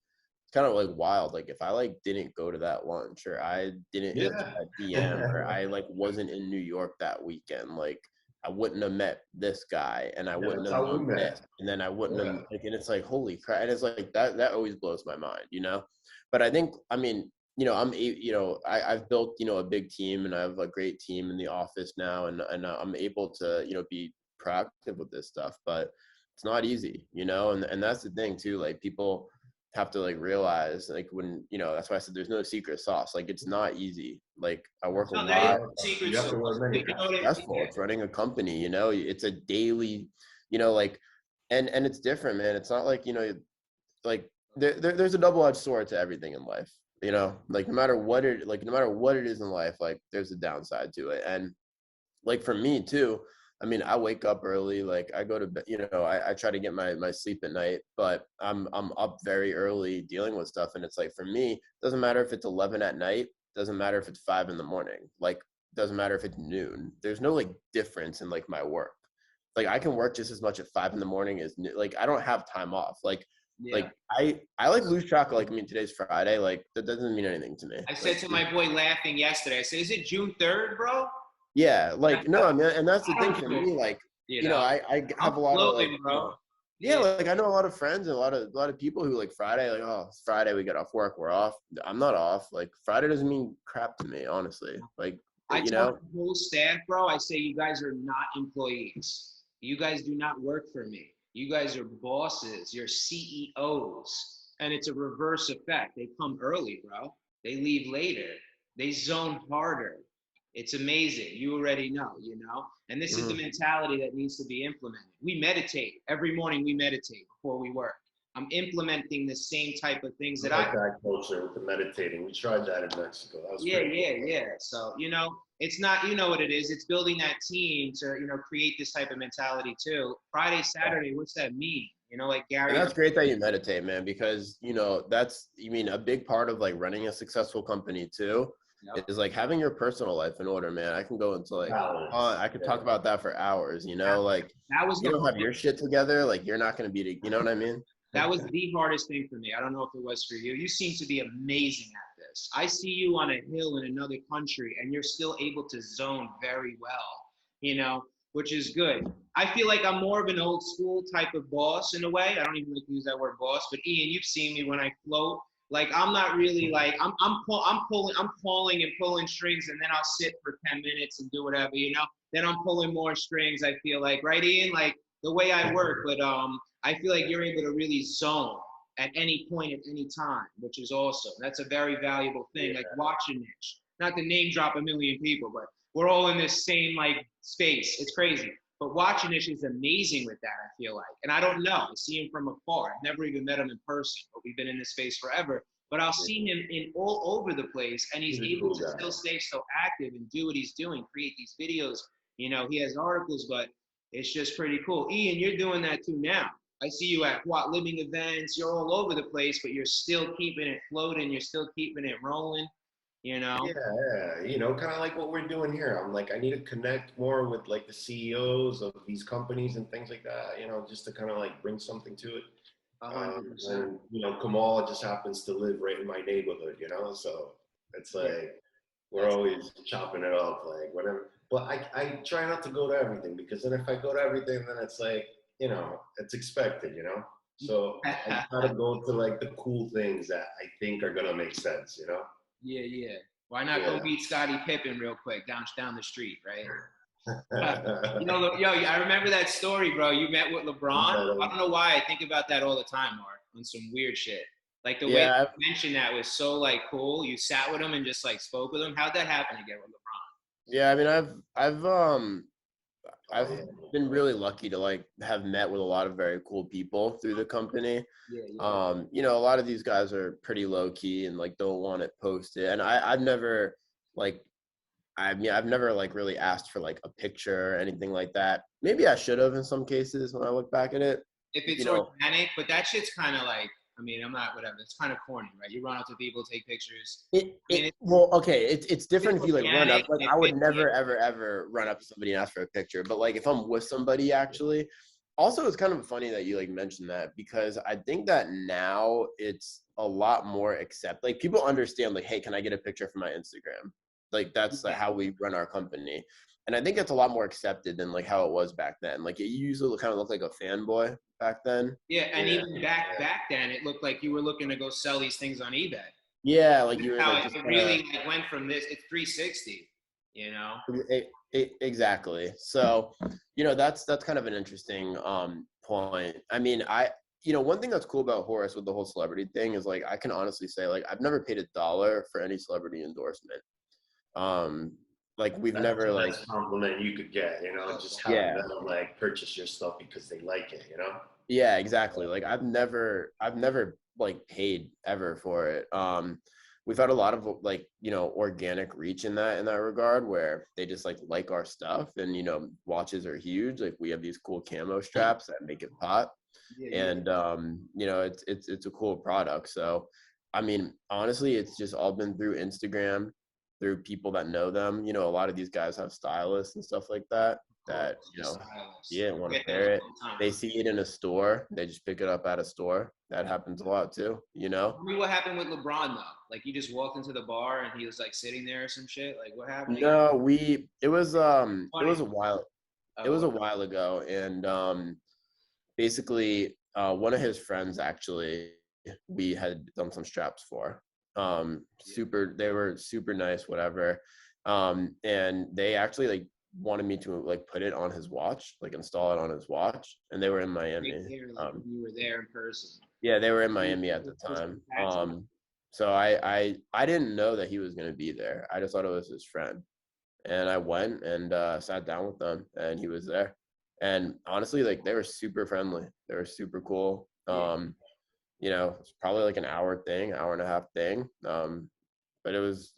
Speaker 3: it's kind of like wild. Like if I like didn't go to that lunch, or I didn't answer
Speaker 1: Yeah.
Speaker 3: that DM, or I like wasn't in New York that weekend, like I wouldn't have met this guy, and I
Speaker 1: Yeah,
Speaker 3: wouldn't
Speaker 1: that's
Speaker 3: have
Speaker 1: how we
Speaker 3: done this,
Speaker 1: met.
Speaker 3: and then I wouldn't have
Speaker 1: Yeah.
Speaker 3: like, and it's like holy crap, and it's like that always blows my mind, you know. But I think, I mean, you know, you know, I've built, you know, a big team, and I have a great team in the office now, and I'm able to, you know, be proactive with this stuff, but it's not easy, you know, and that's the thing too. Like people have to like realize, like when, you know, that's why I said there's no secret sauce. Like it's not easy. Like I work a
Speaker 2: No, there is
Speaker 3: lot.
Speaker 2: no secret
Speaker 1: You have to
Speaker 2: sauce.
Speaker 1: wear many
Speaker 2: You know
Speaker 1: hats.
Speaker 2: what
Speaker 3: It's stressful. It's running a company, you know, it's a daily, you know, like, and it's different, man. It's not like, you know, like there's a double-edged sword to everything in life, you know, like no matter what it is in life, like there's a downside to it. And like for me too, I mean, I wake up early, like I go to bed, you know, I try to get my sleep at night, but I'm up very early dealing with stuff. And it's like, for me, it doesn't matter if it's 11 at night, doesn't matter if it's 5 in the morning, like doesn't matter if it's noon. There's no like difference in like my work. Like I can work just as much at 5 in the morning as like I don't have time off.
Speaker 2: Yeah.
Speaker 3: I like lose track of, like, I mean, today's Friday, like that doesn't mean anything to me.
Speaker 2: I said
Speaker 3: Like
Speaker 2: to my boy laughing yesterday, I said, "Is it June 3rd, bro?"
Speaker 3: yeah, like no, I mean, and that's the
Speaker 2: I
Speaker 3: thing
Speaker 2: don't
Speaker 3: for
Speaker 2: know.
Speaker 3: me, like,
Speaker 2: You
Speaker 3: you know,
Speaker 2: know,
Speaker 3: I
Speaker 2: I'm
Speaker 3: have a lot of like,
Speaker 2: floating,
Speaker 3: you
Speaker 2: bro.
Speaker 3: know, yeah,
Speaker 2: Yeah.
Speaker 3: like I know a lot of friends and a lot of people who like Friday, like, oh, it's Friday, we get off work, we're off. I'm not off. Like Friday doesn't mean crap to me, honestly. Like,
Speaker 2: I
Speaker 3: you
Speaker 2: tell
Speaker 3: know,
Speaker 2: the whole staff, bro, I say, you guys are not employees. You guys do not work for me. You guys are bosses. You're CEOs. And it's a reverse effect. They come early, bro. They leave later. They zone harder. It's amazing. You already know, you know? And this is the
Speaker 3: mhm.
Speaker 2: mentality that needs to be implemented. We meditate. Every morning we meditate before we work. I'm implementing the same type of things
Speaker 1: I
Speaker 2: that I
Speaker 1: like that culture with the meditating. We tried that in Mexico. That was
Speaker 2: yeah,
Speaker 1: pretty
Speaker 2: yeah,
Speaker 1: cool.
Speaker 2: yeah. So, you know, it's not, you know what it is. It's building that team to, you know, create this type of mentality too. Friday, Saturday, what's that mean? You know, like
Speaker 3: And
Speaker 2: Gary.
Speaker 3: that's great that you meditate, man, because you know that's, you mean, a big part of like running a successful company too
Speaker 2: Yep.
Speaker 3: is like having your personal life in order, man. I can go into like,
Speaker 1: Balance.
Speaker 3: I could
Speaker 1: Yeah.
Speaker 3: talk about that for hours, you know, like
Speaker 2: That was
Speaker 3: you
Speaker 2: the
Speaker 3: don't have your shit together, like you're not gonna be, you know what I mean?
Speaker 2: that was the hardest thing for me. I don't know if it was for you. You seem to be amazing at this. I see you on a hill in another country and you're still able to zone very well, you know, which is good. I feel like I'm more of an old school type of boss in a way. I don't even like to use that word boss, but Ian, you've seen me when I float. Like I'm not really like I'm calling and pulling strings, and then I'll sit for 10 minutes and do whatever, you know. Then I'm pulling more strings. I feel like, right, Ian, like the way I work, but I feel like you're able to really zone at any point at any time, which is awesome. That's a very valuable thing.
Speaker 1: Yeah.
Speaker 2: Like watching Niche, not to name drop a million people, but we're all in this same like space. It's crazy. But watching Niche is amazing with that, I feel like. And I don't know. I see him from afar. I've never even met him in person, but we've been in this space forever. But I'll see him in all over the place, and he's able to still stay so active and do what he's doing, create these videos. You know, he has articles, but it's just pretty cool. Ian, you're doing that too now. I see you at what living events. You're all over the place, but you're still keeping it floating. You're still keeping it rolling. you know?
Speaker 1: Yeah, kind of like what we're doing here. I'm like, I need to connect more with like the CEOs of these companies and things like that, just to kind of like bring something to it.
Speaker 2: 100%.
Speaker 1: And Kamal just happens to live right in my neighborhood, so it's
Speaker 2: Yeah,
Speaker 1: like we're
Speaker 2: that's
Speaker 1: always chopping it up, like whatever. But I try not to go to everything, because then if I go to everything, then it's like, it's expected. So I try to go to like the cool things that I think are gonna make sense.
Speaker 2: yeah, yeah. Why not go
Speaker 1: Yeah.
Speaker 2: meet Scottie Pippen real quick down the street, right? Yo, I remember that story, bro. You met with LeBron. I don't know why I think about that all the time, Mark, on some weird shit. Like the way
Speaker 3: Yeah,
Speaker 2: you mentioned that was so like cool. You sat with him and just like spoke with him. How'd that happen again with LeBron?
Speaker 3: yeah. I mean, I've
Speaker 1: Oh yeah.
Speaker 3: been really lucky to like have met with a lot of very cool people through the company.
Speaker 2: Yeah, yeah.
Speaker 3: A lot of these guys are pretty low key and like don't want it posted. And I've never like I've never like really asked for like a picture or anything like that. Maybe I should have in some cases when I look back at it.
Speaker 2: If
Speaker 3: You
Speaker 2: it's
Speaker 3: know,
Speaker 2: organic, but that shit's kind of like, I mean, I'm not whatever. It's kind of corny, right? You run up to people, take pictures. I mean,
Speaker 3: well, okay, it's
Speaker 2: it's
Speaker 3: different if you like run
Speaker 2: organic.
Speaker 3: up. Like
Speaker 2: It
Speaker 3: I would
Speaker 2: fits the
Speaker 3: never ever run up to somebody and ask for a picture. But like if I'm with somebody actually, also it's kind of funny that you like mentioned that, because I think that now it's a lot more accept. Like people understand like, hey, can I get a picture for my Instagram? Like that's like how we run our company. And I think it's a lot more accepted than like how it was back then. Like it usually kind of looked like a fanboy back then.
Speaker 2: Yeah, and
Speaker 1: Yeah.
Speaker 2: even back then, it looked like you were looking to go sell these things on eBay.
Speaker 3: Yeah, like you were
Speaker 2: How
Speaker 3: like
Speaker 2: it
Speaker 3: just kind of
Speaker 2: really like went from this, it's 360, you know?
Speaker 3: exactly. So, that's kind of an interesting point. I mean, one thing that's cool about Horus with the whole celebrity thing is like I can honestly say like I've never paid $1 for any celebrity endorsement. Um, like we've
Speaker 1: That's
Speaker 3: never
Speaker 1: the
Speaker 3: like
Speaker 1: best compliment you could get, just having
Speaker 3: yeah,
Speaker 1: them like purchase your stuff because they like it.
Speaker 3: yeah, exactly. Like I've never like paid ever for it. We've had a lot of like, organic reach in that regard where they just like our stuff, and watches are huge. Like we have these cool camo straps that make it pop.
Speaker 2: Yeah, yeah.
Speaker 3: And it's a cool product. So I mean, honestly, it's just all been through Instagram, through people that know them. A lot of these guys have stylists and stuff like that
Speaker 2: Cool.
Speaker 3: that
Speaker 2: The stylist.
Speaker 3: yeah, want to
Speaker 2: Get those
Speaker 3: pair it.
Speaker 2: all the time.
Speaker 3: They see it in a store, they just pick it up at a store. That happens a lot too.
Speaker 2: Tell me what happened with LeBron though. Like you just walked into the bar and he was like sitting there or some shit. Like what happened again?
Speaker 3: No, it was
Speaker 2: Funny.
Speaker 3: it was
Speaker 2: Oh,
Speaker 3: a while ago, and basically one of his friends actually we had done some straps for.
Speaker 2: yeah.
Speaker 3: They were super nice, whatever. And they actually like wanted me to like put it on his watch, like install it on his watch, and they were in
Speaker 2: Right
Speaker 3: Miami.
Speaker 2: there, like when you were there in person.
Speaker 3: Yeah, they were in Miami at the time. So I didn't know that he was gonna be there. I just thought it was his friend, and I went and sat down with them, and he was there. And honestly, like they were super friendly. They were super cool.
Speaker 2: Yeah.
Speaker 3: It's probably like an hour thing, hour and a half thing. But it was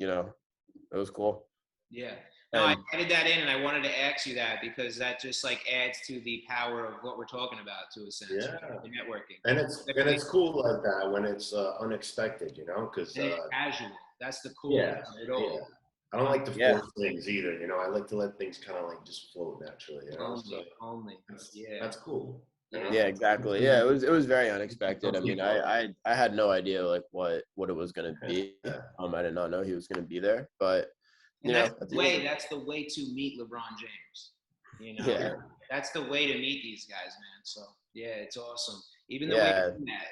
Speaker 3: cool.
Speaker 2: Yeah. No, I
Speaker 3: And
Speaker 2: added that in and I wanted to ask you that because that just like adds to the power of what we're talking about to a sense,
Speaker 1: Yeah.
Speaker 2: the networking.
Speaker 1: And it's cool like that when it's unexpected, because
Speaker 2: And it's casual. That's the cool
Speaker 1: yeah,
Speaker 2: part of it all.
Speaker 1: yeah. I don't like to
Speaker 3: yeah,
Speaker 1: force things either, I like to let things kind of like just flow naturally. So
Speaker 2: Only. Yeah.
Speaker 1: that's cool.
Speaker 3: yeah, exactly. Yeah, it was very unexpected. I
Speaker 1: Some
Speaker 3: mean,
Speaker 1: people are.
Speaker 3: I had no idea like what it was gonna be.
Speaker 1: Yeah.
Speaker 3: I did not know he was gonna be there, but
Speaker 2: And
Speaker 3: at the end of
Speaker 2: that's the way to meet LeBron James.
Speaker 3: yeah,
Speaker 2: That's the way to meet these guys, man. So yeah, it's awesome. Even the way
Speaker 3: yeah,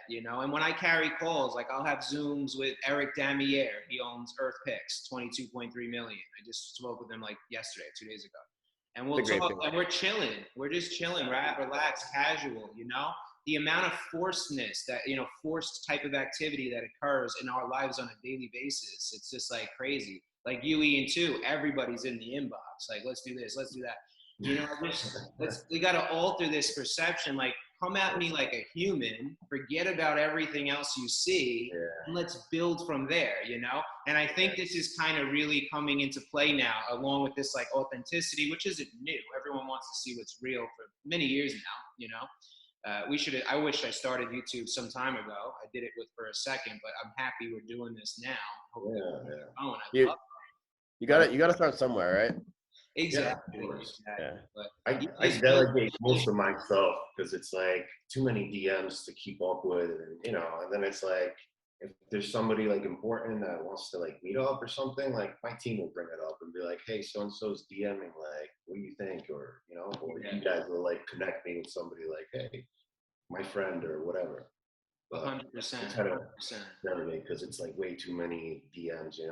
Speaker 2: you met, and when I carry calls, like I'll have Zooms with Eric Damier. He owns Earth Picks, 22.3 million. I just spoke with him like yesterday, 2 days ago. And we'll
Speaker 3: it's a great
Speaker 2: talk
Speaker 3: thing.
Speaker 2: and we're chilling. We're just chilling, right? Relaxed, casual. The amount of forcedness that, forced type of activity that occurs in our lives on a daily basis. It's just like crazy. Like you, Ian, too, everybody's in the inbox. Like, let's do this, let's do that. We got to alter this perception. Like, come at me like a human, forget about everything else you see, and let's build from there. And I think this is kind of really coming into play now, along with this like authenticity, which isn't new. Everyone wants to see what's real for many years now. I wish I started YouTube some time ago. I did it for a second, but I'm happy we're doing this now. Hopefully
Speaker 1: Yeah.
Speaker 2: I love
Speaker 3: You gotta start somewhere, right?
Speaker 2: exactly.
Speaker 1: Of course.
Speaker 3: Yeah.
Speaker 2: But
Speaker 1: I delegate most of my stuff because it's like too many DMs to keep up with, and and then it's like if there's somebody like important that wants to like meet up or something, like my team will bring it up and be like, hey, so and so's DMing, like, what do you think? Or or you guys will like connect me with somebody like, hey, my friend or whatever. But
Speaker 2: 100%.
Speaker 1: I try to delegate because it's like way too many DMs, and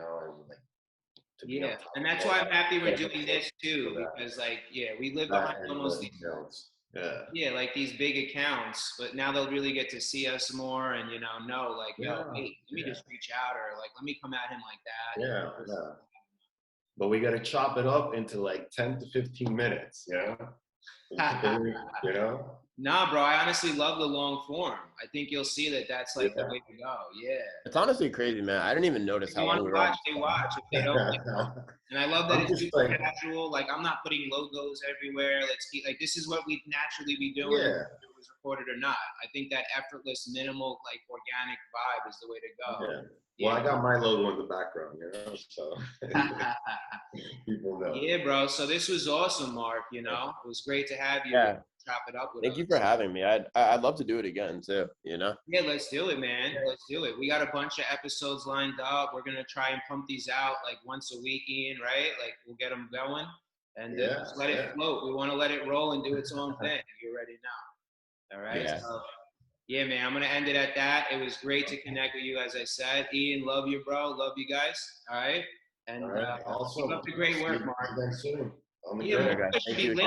Speaker 1: like to be on top
Speaker 2: and
Speaker 1: of
Speaker 2: that's
Speaker 1: all
Speaker 2: why I'm
Speaker 1: that.
Speaker 2: happy we're doing this too, because like, we live behind almost these, like these big accounts, but now they'll really get to see us more and know like, hey, let me just reach out, or like, let me come at him like that.
Speaker 1: Yeah. But we got to chop it up into like 10 to 15 minutes,
Speaker 2: Nah, bro, I honestly love the long form. I think you'll see that that's like the way to go. Yeah.
Speaker 3: It's honestly crazy, man. I didn't even notice
Speaker 2: If
Speaker 3: how
Speaker 2: you want
Speaker 3: long
Speaker 2: to
Speaker 3: we were on.
Speaker 2: watch, they watch. If they don't, they don't. And I love that
Speaker 1: I'm
Speaker 2: it's
Speaker 1: just
Speaker 2: super
Speaker 1: like,
Speaker 2: casual. Like, I'm not putting logos everywhere. Let's keep, like, this is what we naturally be doing,
Speaker 1: yeah.
Speaker 2: whether it was recorded or not. I think that effortless, minimal, like, organic vibe is the way to go.
Speaker 1: Yeah. Well, I got my logo in the background, so people know.
Speaker 2: Yeah, bro. So this was awesome, Mark. It was great to have you.
Speaker 3: Yeah.
Speaker 2: Chop it up with
Speaker 3: Thank
Speaker 2: us.
Speaker 3: you for having me. I'd love to do it again too.
Speaker 2: Yeah, let's do it, man. Let's do it. We got a bunch of episodes lined up. We're gonna try and pump these out like once a week, Ian. Right? Like we'll get them going and just let it float. We want to let it roll and do its own thing. You're ready now. All right.
Speaker 3: Yeah.
Speaker 2: So, yeah, man. I'm gonna end it at that. It was great to connect with you, as I said. Ian, love you, bro. Love you guys. All right. And
Speaker 1: Also,
Speaker 2: keep up the great work, Mark.
Speaker 1: Soon.
Speaker 2: Yeah,
Speaker 3: Thank you.
Speaker 2: when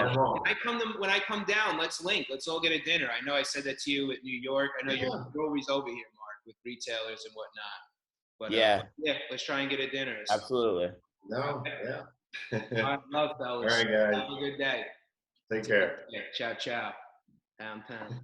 Speaker 2: I come to, let's link. Let's all get a dinner. I know I said that to you at New York. I know you're always over here, Mark, with retailers and whatnot. But let's try and get a dinner.
Speaker 3: Absolutely.
Speaker 1: No,
Speaker 2: I love fellas.
Speaker 1: All right, guys.
Speaker 2: Have a good day.
Speaker 1: Take care.
Speaker 2: Ciao, ciao. Pound, pound.